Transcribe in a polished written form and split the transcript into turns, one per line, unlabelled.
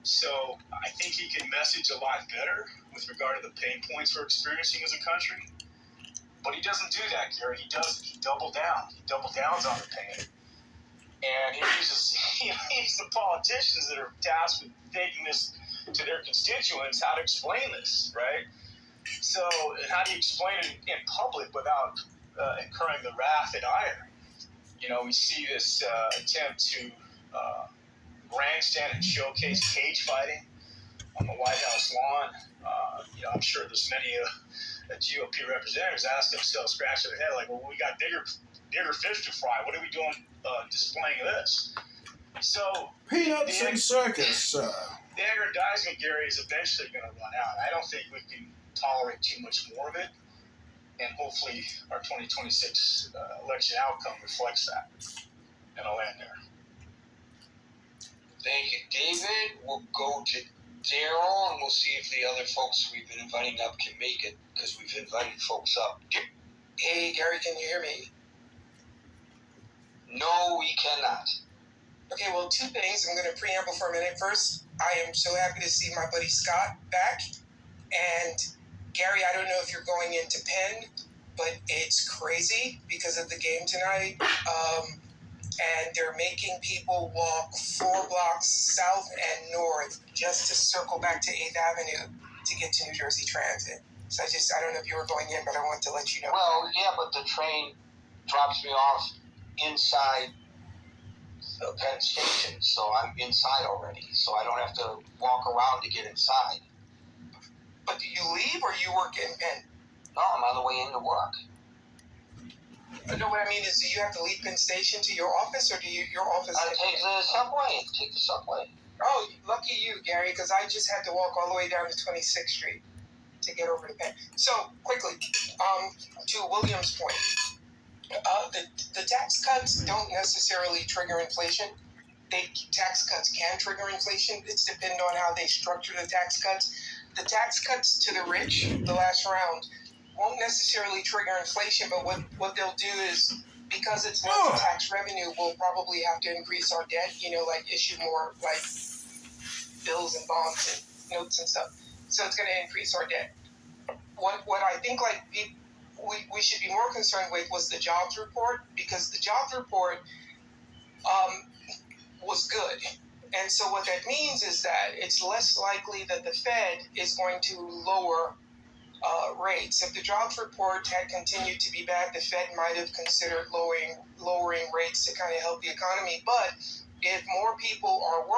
So I think he can message a lot better with regard to the pain points we're experiencing as a country. But he doesn't do that, Gary. He doesn't. He doubles down. He double downs on the pain. And he uses the politicians that are tasked with taking this to their constituents how to explain this, right? So how do you explain it in public without incurring the wrath and ire? We see this attempt to grandstand and showcase cage fighting on the White House lawn. I'm sure there's many GOP representatives ask themselves, scratching their head, like, well, we got bigger fish to fry. What are we doing displaying this? So
peanuts and circus.
The aggrandizement, Gary, is eventually going to run out. I don't think we can tolerate too much more of it, and hopefully our 2026 election outcome reflects that. And I'll end there.
Thank you, David. We'll go to Daryl, and we'll see if the other folks we've been inviting up can make it, because we've invited folks up.
Hey, Gary, can you hear me?
No, we cannot.
Okay, well, two things. I'm going to preamble for a minute. First, I am so happy to see my buddy Scott back. And Gary, I don't know if you're going into Penn, but it's crazy because of the game tonight. And they're making people walk 4 blocks south and north just to circle back to 8th Avenue to get to New Jersey Transit. So I don't know if you were going in, but I wanted to let you know.
Well, yeah, but the train drops me off inside the Penn Station, so I'm inside already, so I don't have to walk around to get inside.
But do you leave or you work in Penn?
No, I'm on the way into work.
No, what I mean is, do you have to leave Penn Station to your office, or do your office?
I take the subway.
Oh, lucky you, Gary, because I just had to walk all the way down to 26th Street to get over to Penn. So, quickly, to William's point, the tax cuts don't necessarily trigger inflation. Tax cuts can trigger inflation. It's dependent on how they structure the tax cuts. The tax cuts to the rich, the last round, won't necessarily trigger inflation, but what they'll do is, because it's less tax revenue, we'll probably have to increase our debt, like issue more like bills and bonds and notes and stuff. So it's going to increase our debt. What I think we should be more concerned with was the jobs report, because the jobs report was good. And so what that means is that it's less likely that the Fed is going to lower rates. If the jobs report had continued to be bad, the Fed might have considered lowering rates to kind of help the economy. But if more people are working,